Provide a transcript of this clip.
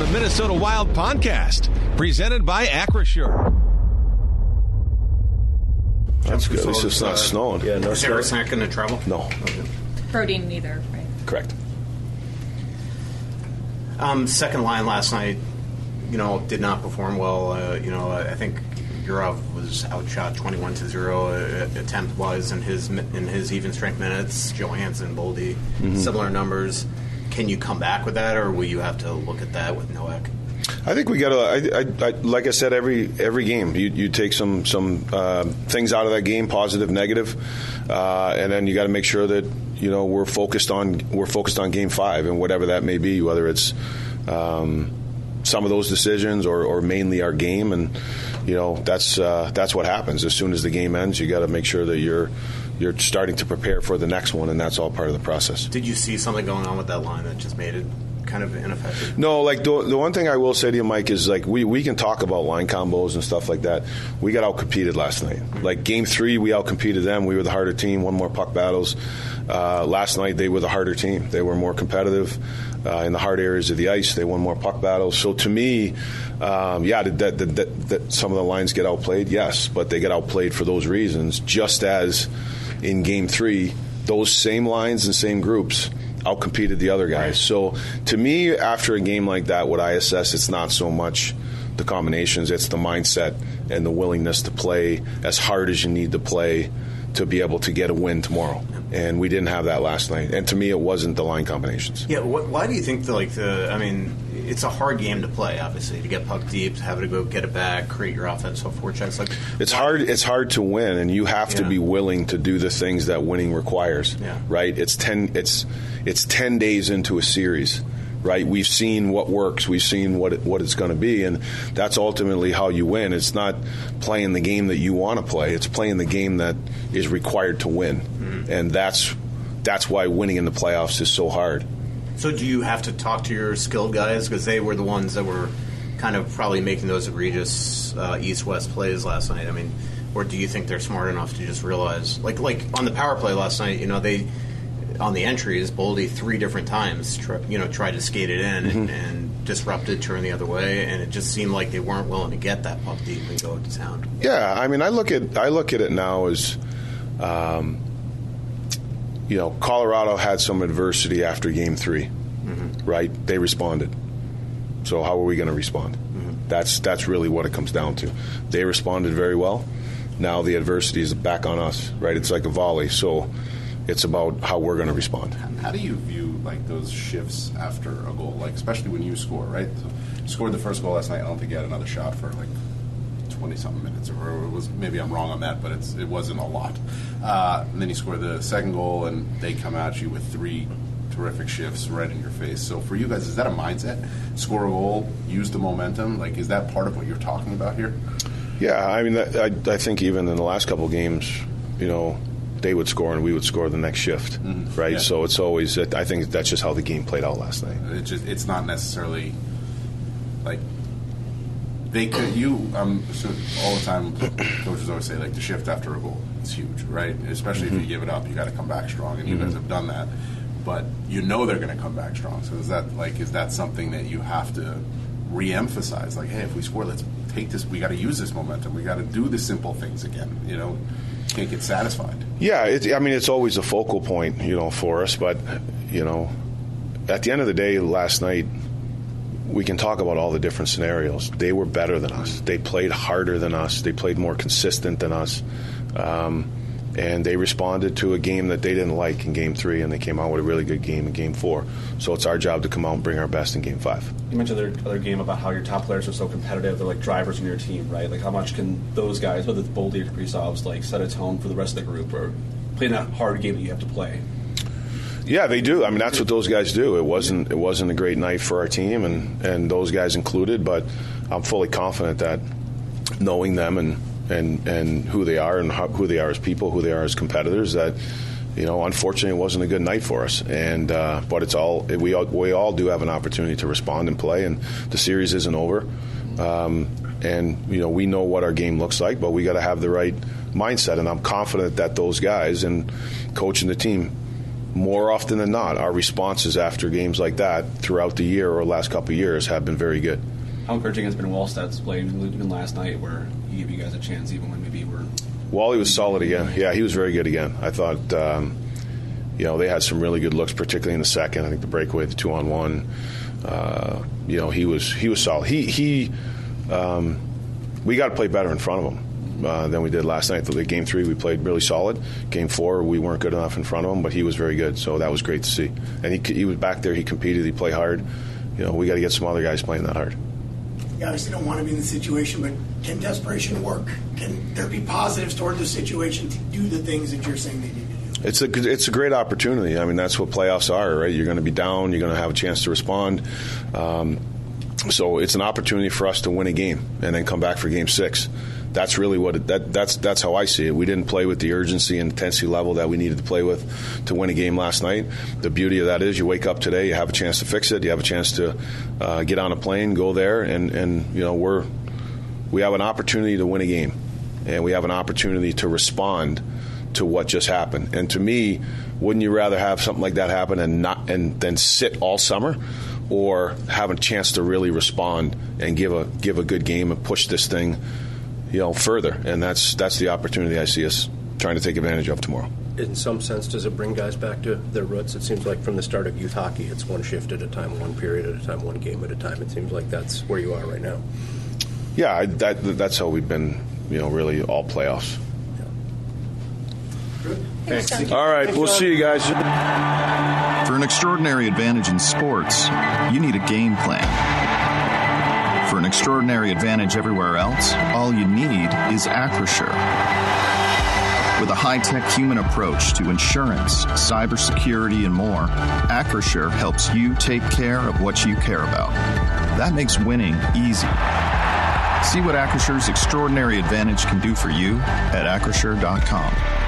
the Minnesota Wild podcast, presented by Acrisure. That's good. At least it's not snowing. Yeah, no snow. Is not going to travel? No. Brodeen neither, right? Correct. Second line last night, did not perform well. I think Yurov was outshot 21-0 attempt-wise in his even strength minutes. Johansson, Boldy, similar numbers. Can you come back with that, or will you have to look at that with Noack? I think we got to, like I said, every game you take some things out of that game, positive, negative, and then you got to make sure that we're focused on Game 5 and whatever that may be, whether it's some of those decisions or mainly our game, and that's what happens. As soon as the game ends, you got to make sure that you're starting to prepare for the next one, and that's all part of the process. Did you see something going on with that line that just made it kind of ineffective? No, like the one thing I will say to you, Mike, is like we can talk about line combos and stuff like that. We got out-competed last night. Like Game 3, we out-competed them. We were the harder team, won more puck battles. Last night, they were the harder team. They were more competitive in the hard areas of the ice. They won more puck battles. So to me, that some of the lines get outplayed, yes, but they get outplayed for those reasons, just as in Game 3, those same lines and same groups outcompeted the other guys. So to me, after a game like that, what I assess, it's not so much the combinations, it's the mindset and the willingness to play as hard as you need to play to be able to get a win tomorrow. And we didn't have that last night. And to me, it wasn't the line combinations. Yeah, why do you think it's a hard game to play, obviously, to get puck deep, have to go get it back, create your offensive forechecks. It's hard to win, and you have to be willing to do the things that winning requires. Yeah. Right? It's 10 days into a series. Right, we've seen what works. We've seen what it's going to be, and that's ultimately how you win. It's not playing the game that you want to play. It's playing the game that is required to win, and that's why winning in the playoffs is so hard. So, do you have to talk to your skilled guys, because they were the ones that were kind of probably making those egregious east-west plays last night? I mean, or do you think they're smart enough to just realize, like on the power play last night, they. On the entries, Boldy 3 different times tried to skate it in and disrupted, turn the other way, and it just seemed like they weren't willing to get that puck deep and go to town. Yeah, I mean, I look at it now as, Colorado had some adversity after Game 3, right? They responded. So how are we going to respond? That's really what it comes down to. They responded very well. Now the adversity is back on us, right? It's like a volley. So it's about how we're going to respond. How do you view those shifts after a goal, especially when you score, right? So you scored the first goal last night. I don't think you had another shot for 20-something minutes, or it was, maybe I'm wrong on that, but it wasn't a lot. And then you score the second goal, and they come at you with 3 terrific shifts right in your face. So for you guys, is that a mindset? Score a goal, use the momentum. Is that part of what you're talking about here? Yeah, I mean, I think even in the last couple of games, they would score and we would score the next shift, right? Yeah. So it's always, I think that's just how the game played out last night. It's not necessarily they could. So all the time, coaches always say the shift after a goal is huge, right? Especially if you give it up, you got to come back strong, and you guys have done that. But they're going to come back strong. So is that something that you have to re-emphasize? Hey, if we score, let's take this. We got to use this momentum. We got to do the simple things again. Can't get satisfied. Yeah, it's always a focal point, for us. But, at the end of the day, last night, we can talk about all the different scenarios. They were better than us. They played harder than us. They played more consistent than us. And they responded to a game that they didn't like in Game 3, and they came out with a really good game in Game 4. So it's our job to come out and bring our best in Game 5. You mentioned the other game about how your top players are so competitive. They're like drivers in your team, right? How much can those guys, whether it's Boldy or Kaprizov's, set a tone for the rest of the group, or playing that hard game that you have to play? Yeah, they do. I mean, that's what those guys do. It wasn't a great night for our team, and those guys included, but I'm fully confident that knowing them and who they are and who they are as people, who they are as competitors, that unfortunately it wasn't a good night for us. And but it's all we all do have an opportunity to respond and play, and the series isn't over. And we know what our game looks like, but we got to have the right mindset. And I'm confident that those guys and coach and the team more often than not, our responses after games like that throughout the year or last couple of years have been very good. How encouraging has been Wallstedt's play, even last night, where he gave you guys a chance even when maybe you were... Wally was solid again. Yeah, he was very good again. I thought, they had some really good looks, particularly in the second. I think the breakaway, the 2-on-1, he was solid. We got to play better in front of him than we did last night. The Game 3, we played really solid. Game 4, we weren't good enough in front of him, but he was very good, so that was great to see. And he was back there. He competed. He played hard. We got to get some other guys playing that hard. You obviously don't want to be in the situation, but can desperation work? Can there be positives toward the situation to do the things that you're saying they need to do? It's a great opportunity. I mean, that's what playoffs are, right? You're going to be down. You're going to have a chance to respond. So it's an opportunity for us to win a game and then come back for Game 6. That's really that's how I see it. We didn't play with the urgency and intensity level that we needed to play with to win a game last night. The beauty of that is you wake up today, you have a chance to fix it, you have a chance to get on a plane, go there, and we have an opportunity to win a game, and we have an opportunity to respond to what just happened. And to me, wouldn't you rather have something like that happen and then sit all summer, or have a chance to really respond and give a good game and push this thing further? And that's the opportunity I see us trying to take advantage of tomorrow. In some sense, does it bring guys back to their roots? It seems like from the start of youth hockey, it's one shift at a time, one period at a time, one game at a time. It seems like that's where you are right now. Yeah, that's how we've been, really all playoffs. Thanks. All right, we'll see you guys. For an extraordinary advantage in sports, you need a game plan. For an extraordinary advantage everywhere else, all you need is Acrisure. With a high-tech human approach to insurance, cybersecurity, and more, Acrisure helps you take care of what you care about. That makes winning easy. See what Acrisure's extraordinary advantage can do for you at Acrisure.com.